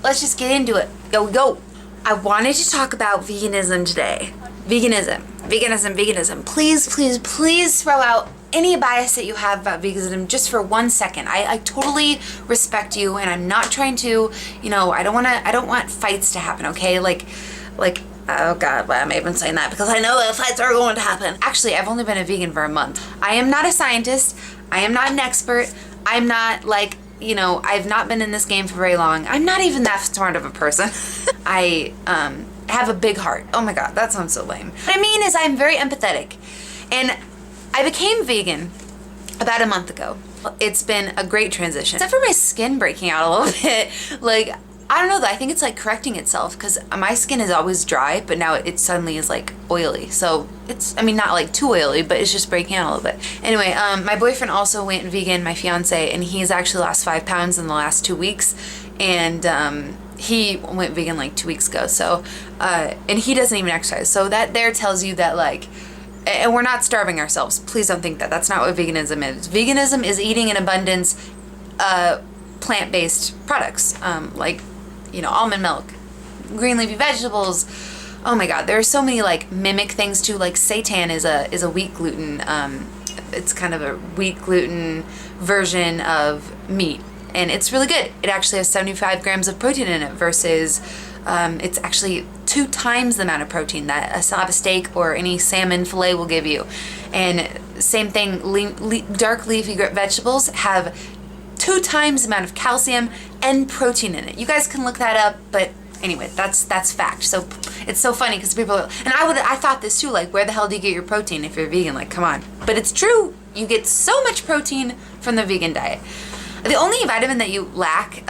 let's just get into it. Yo. I wanted to talk about veganism today. Veganism. Please throw out any bias that you have about veganism just for 1 second. I totally respect you, and I'm not trying to, I don't want fights to happen, okay? Like, oh God, why am I even saying that? Because I know that fights are going to happen. Actually, I've only been a vegan for a month. I am not a scientist. I am not an expert. I'm not like, I've not been in this game for very long. I'm not even that smart of a person. I have a big heart. Oh my God, that sounds so lame. What I mean is I'm very empathetic. And I became vegan about a month ago. It's been a great transition. Except for my skin breaking out a little bit. Like, I don't know though, I think it's like correcting itself because my skin is always dry, but now it suddenly is like oily. So it's, not like too oily, but it's just breaking out a little bit. Anyway, my boyfriend also went vegan, my fiance, and he's actually lost 5 pounds in the last 2 weeks. And he went vegan like 2 weeks ago. So, and he doesn't even exercise. So that there tells you that like, and we're not starving ourselves. Please don't think that. That's not what veganism is. Veganism is eating in abundance plant-based products, like, almond milk, green leafy vegetables. Oh my God, there are so many like mimic things too. Like seitan is a wheat gluten. It's kind of a wheat gluten version of meat, and it's really good. It actually has 75 grams of protein in it versus it's actually 2 times the amount of protein that a slab of steak or any salmon fillet will give you. And same thing, dark leafy vegetables have 2 times the amount of calcium and protein in it. You guys can look that up, but anyway, that's fact. So it's so funny because people are, and I thought this too, like, where the hell do you get your protein if you're vegan? Like, come on. But it's true. You get so much protein from the vegan diet. The only vitamin that you lack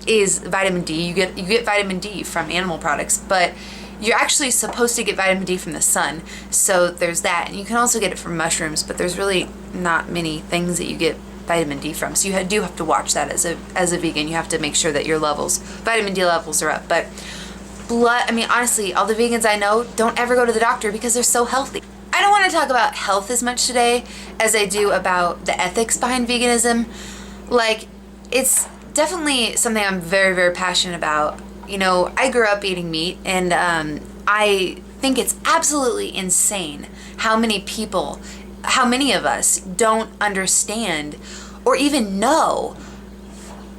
is vitamin D. You get vitamin D from animal products, but you're actually supposed to get vitamin D from the sun. So there's that. And you can also get it from mushrooms, but there's really not many things that you get vitamin D from. So you do have to watch that as a vegan. You have to make sure that your vitamin D levels are up. But blood, honestly, all the vegans I know don't ever go to the doctor because they're so healthy. I don't want to talk about health as much today as I do about the ethics behind veganism. Like, it's definitely something I'm very, very passionate about. I grew up eating meat, and I think it's absolutely insane how many of us don't understand or even know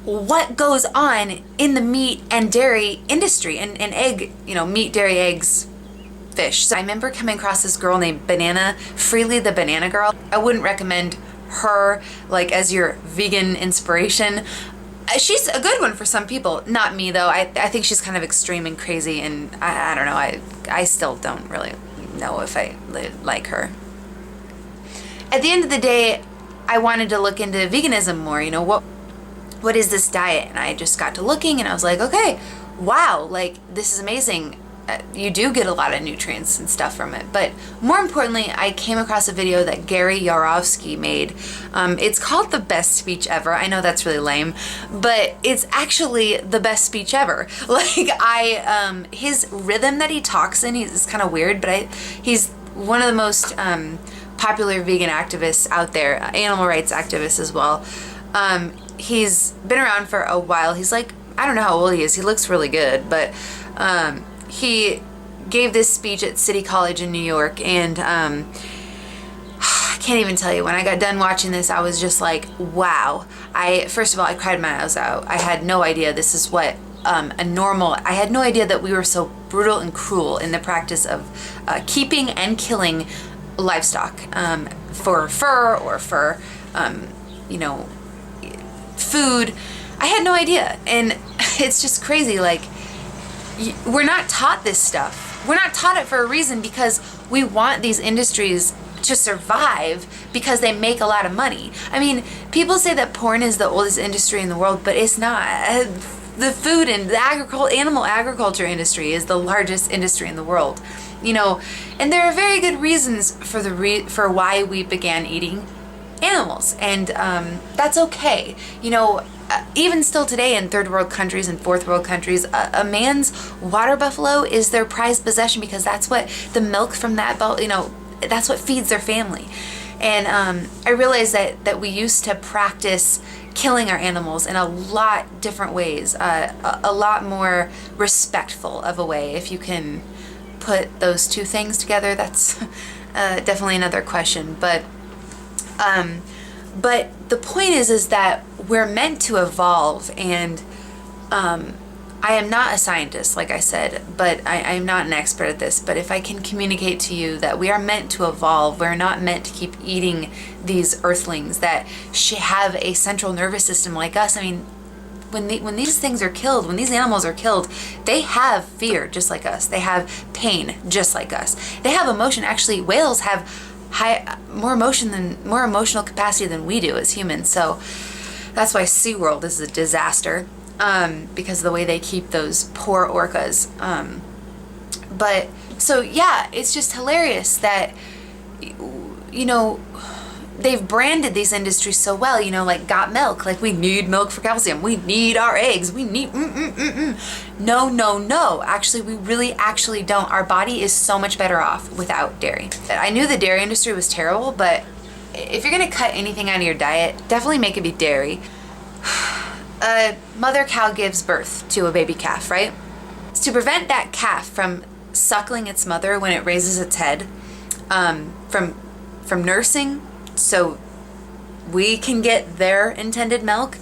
what goes on in the meat and dairy industry and egg, meat, dairy, eggs, fish. So I remember coming across this girl named Banana, Freely the Banana Girl. I wouldn't recommend her like as your vegan inspiration. She's a good one for some people, not me though. I think she's kind of extreme and crazy, and I don't know, I still don't really know if I like her. At the end of the day, I wanted to look into veganism more, what is this diet? And I just got to looking, and I was like, okay, wow, like, this is amazing. You do get a lot of nutrients and stuff from it. But more importantly, I came across a video that Gary Yourofsky made. It's called The Best Speech Ever. I know that's really lame, but it's actually the best speech ever. Like, his rhythm that he talks in, it's kind of weird, but he's one of the most popular vegan activists out there, animal rights activists as well. He's been around for a while. He's like, I don't know how old he is. He looks really good, but he gave this speech at City College in New York, and I can't even tell you, when I got done watching this, I was just like, wow. First of all, I cried my eyes out. I had no idea this is what I had no idea that we were so brutal and cruel in the practice of keeping and killing livestock for fur or for, food. I had no idea. And it's just crazy. Like, we're not taught this stuff. We're not taught it for a reason, because we want these industries to survive because they make a lot of money. People say that porn is the oldest industry in the world, but it's not. The food and the animal agriculture industry is the largest industry in the world. And there are very good reasons for why we began eating animals, and that's okay. Even still today in third world countries and fourth world countries, a man's water buffalo is their prized possession, because that's what the milk from that, that's what feeds their family. And I realized that we used to practice killing our animals in a lot different ways, a lot more respectful of a way. If you can put those two things together, that's definitely another question. But the point is that we're meant to evolve, and I am not a scientist, like I said, but I am not an expert at this. But if I can communicate to you that we are meant to evolve, we're not meant to keep eating these earthlings that have a central nervous system like us. I mean, when these things are killed, when these animals are killed, they have fear just like us. They have pain just like us. They have emotion. Actually, whales have more emotional capacity than we do as humans. So that's why SeaWorld is a disaster. Because of the way they keep those poor orcas. But so yeah, it's just hilarious that, you know, they've branded these industries so well, you know, like Got Milk, like we need milk for calcium, we need our eggs, we need, No. Actually, we really actually don't. Our body is so much better off without dairy. I knew the dairy industry was terrible, but if you're gonna cut anything out of your diet, definitely make it be dairy. A mother cow gives birth to a baby calf, right? To prevent that calf from suckling its mother when it raises its head, from nursing, so we can get their intended milk,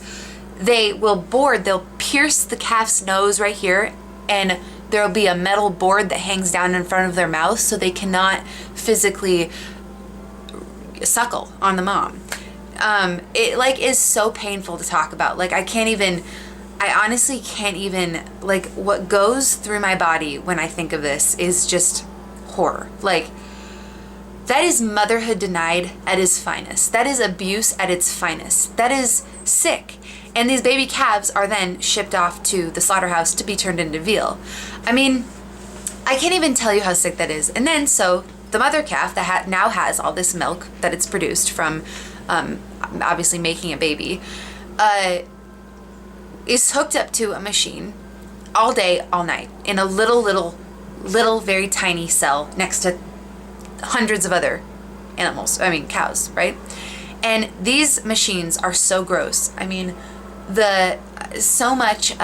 they'll pierce the calf's nose right here, and there'll be a metal board that hangs down in front of their mouth so they cannot physically suckle on the mom. It like is so painful to talk about. Like I honestly can't even, like what goes through my body when I think of this is just horror. Like that is motherhood denied at its finest. That is abuse at its finest. That is sick. And these baby calves are then shipped off to the slaughterhouse to be turned into veal. I mean, I can't even tell you how sick that is. And then so the mother calf that now has all this milk that it's produced from obviously making a baby, is hooked up to a machine all day, all night in a little, very tiny cell next to hundreds of other animals. I mean, cows, right? And these machines are so gross. I mean, so much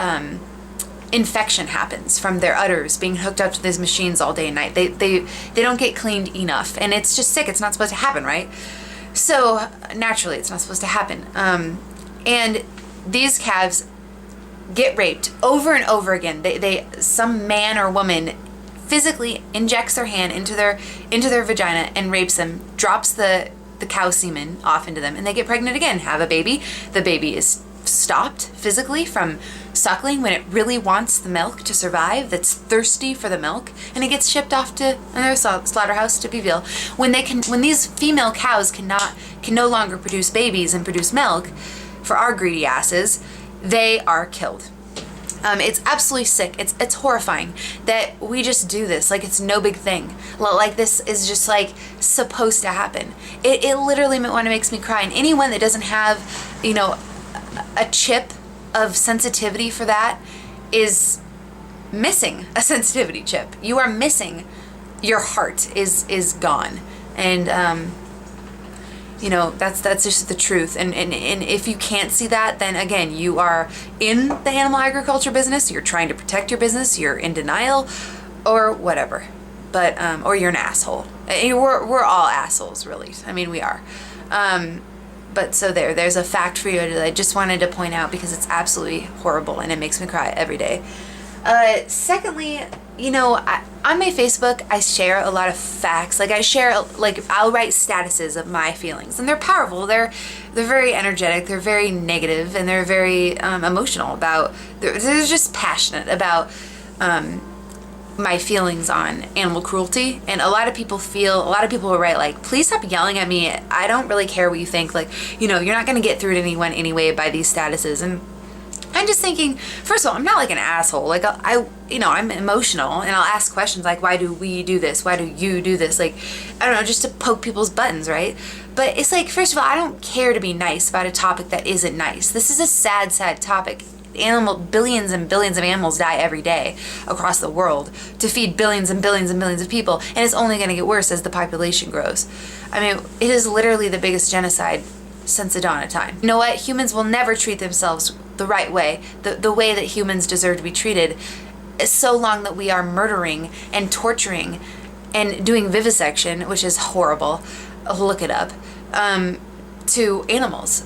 infection happens from their udders being hooked up to these machines all day and night. They don't get cleaned enough, and it's just sick. It's not supposed to happen, right? So naturally, it's not supposed to happen. And these calves get raped over and over again. Some man or woman physically injects their hand into their vagina and rapes them, drops the cow semen off into them, and they get pregnant again, have a baby. The baby is stopped physically from suckling when it really wants the milk to survive, that's thirsty for the milk, and it gets shipped off to another slaughterhouse to be veal. When these female cows can no longer produce babies and produce milk for our greedy asses, they are killed. It's absolutely sick. It's horrifying that we just do this like it's no big thing. Like this is just like supposed to happen. It literally makes me cry. And anyone that doesn't have, you know, a chip of sensitivity for that is missing a sensitivity chip. You are missing. Your heart is gone. And you know, that's just the truth. And if you can't see that, then again, you are in the animal agriculture business, you're trying to protect your business, you're in denial, or whatever. But or you're an asshole. We're all assholes, really. I mean, we are. But so there's a fact for you that I just wanted to point out because it's absolutely horrible and it makes me cry every day. Secondly, you know, on my Facebook, I share a lot of facts. Like I'll write statuses of my feelings, and they're powerful. They're very energetic. They're very negative, and they're very emotional about. They're just passionate about my feelings on animal cruelty. And a lot of people will write like, please stop yelling at me. I don't really care what you think. Like, you know, you're not going to get through to anyone anyway by these statuses. And I'm just thinking, first of all, I'm not like an asshole. Like I'm emotional, and I'll ask questions like, why do we do this? Why do you do this? Like, I don't know, just to poke people's buttons, right? But it's like, first of all, I don't care to be nice about a topic that isn't nice. This is a sad, sad topic. Billions and billions of animals die every day across the world to feed billions and billions and billions of people, and it's only going to get worse as the population grows. I mean, it is literally the biggest genocide since the dawn of time. You know what? Humans will never treat themselves the right way, the way that humans deserve to be treated, so long that we are murdering and torturing and doing vivisection, which is horrible. Look it up. To animals.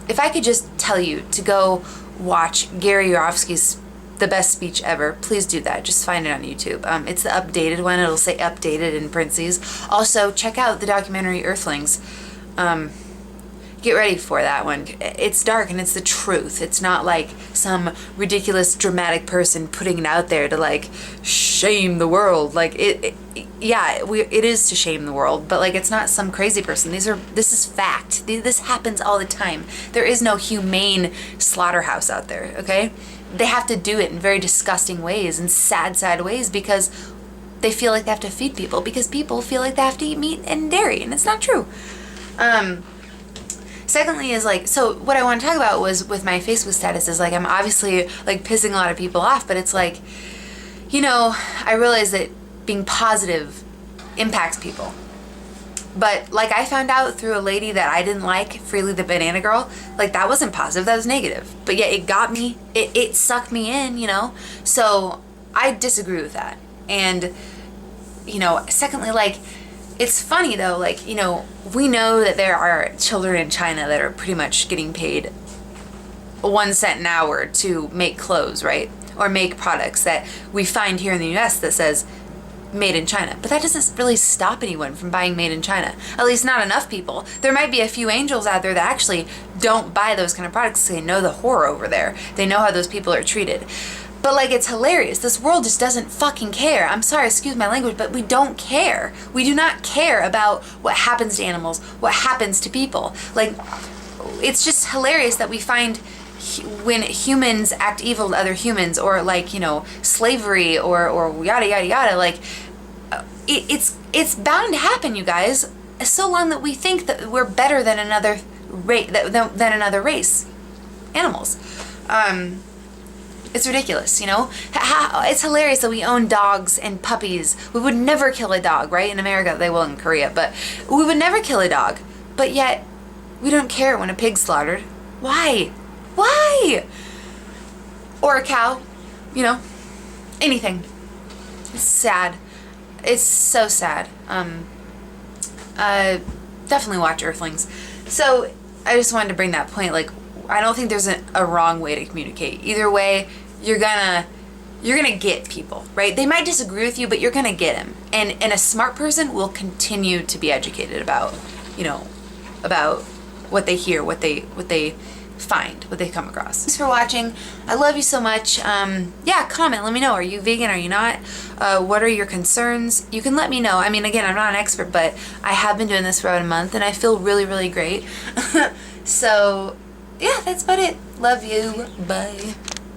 If I could just tell you to go watch Gary Yourofsky's The Best Speech Ever, please do that. Just find it on YouTube. It's the updated one. It'll say updated in parentheses. Also, check out the documentary Earthlings. Get ready for that one. It's dark and it's the truth. It's not like some ridiculous dramatic person putting it out there to like shame the world. Like it is to shame the world, but like it's not some crazy person. This is fact. This happens all the time. There is no humane slaughterhouse out there, okay? They have to do it in very disgusting ways and sad ways because they feel like they have to feed people, because people feel like they have to eat meat and dairy, and it's not true. Secondly is like, so what I want to talk about was with my Facebook status is like, I'm obviously like pissing a lot of people off, but it's like, you know, I realize that being positive impacts people. But like I found out through a lady that I didn't like, Freely the Banana Girl, like that wasn't positive, that was negative. But yet it got me, it sucked me in, you know? So I disagree with that. And, you know, secondly, like, it's funny though, like, you know, we know that there are children in China that are pretty much getting paid 1 cent an hour to make clothes, right? Or make products that we find here in the US that says made in China. But that doesn't really stop anyone from buying made in China. At least not enough people. There might be a few angels out there that actually don't buy those kind of products because they know the horror over there. They know how those people are treated. But like, it's hilarious. This world just doesn't fucking care. I'm sorry, excuse my language, but we don't care. We do not care about what happens to animals, what happens to people. Like, it's just hilarious that we find when humans act evil to other humans, or like, you know, slavery or yada yada yada, like it's bound to happen, you guys, so long that we think that we're better than another race, animals. It's ridiculous, you know? It's hilarious that we own dogs and puppies. We would never kill a dog, right? In America, they will in Korea, but we would never kill a dog. But yet, we don't care when a pig's slaughtered. Why? Why? Or a cow, you know? Anything. It's sad. It's so sad. Definitely watch Earthlings. So, I just wanted to bring that point, like, I don't think there's a wrong way to communicate. Either way, you're gonna get people, right? They might disagree with you, but you're gonna get them. And a smart person will continue to be educated about, you know, about what they hear, what they find, what they come across. Thanks for watching. I love you so much. Yeah, comment. Let me know. Are you vegan? Are you not? What are your concerns? You can let me know. I mean, again, I'm not an expert, but I have been doing this for about a month, and I feel really, really great. So, yeah, that's about it. Love you. Bye.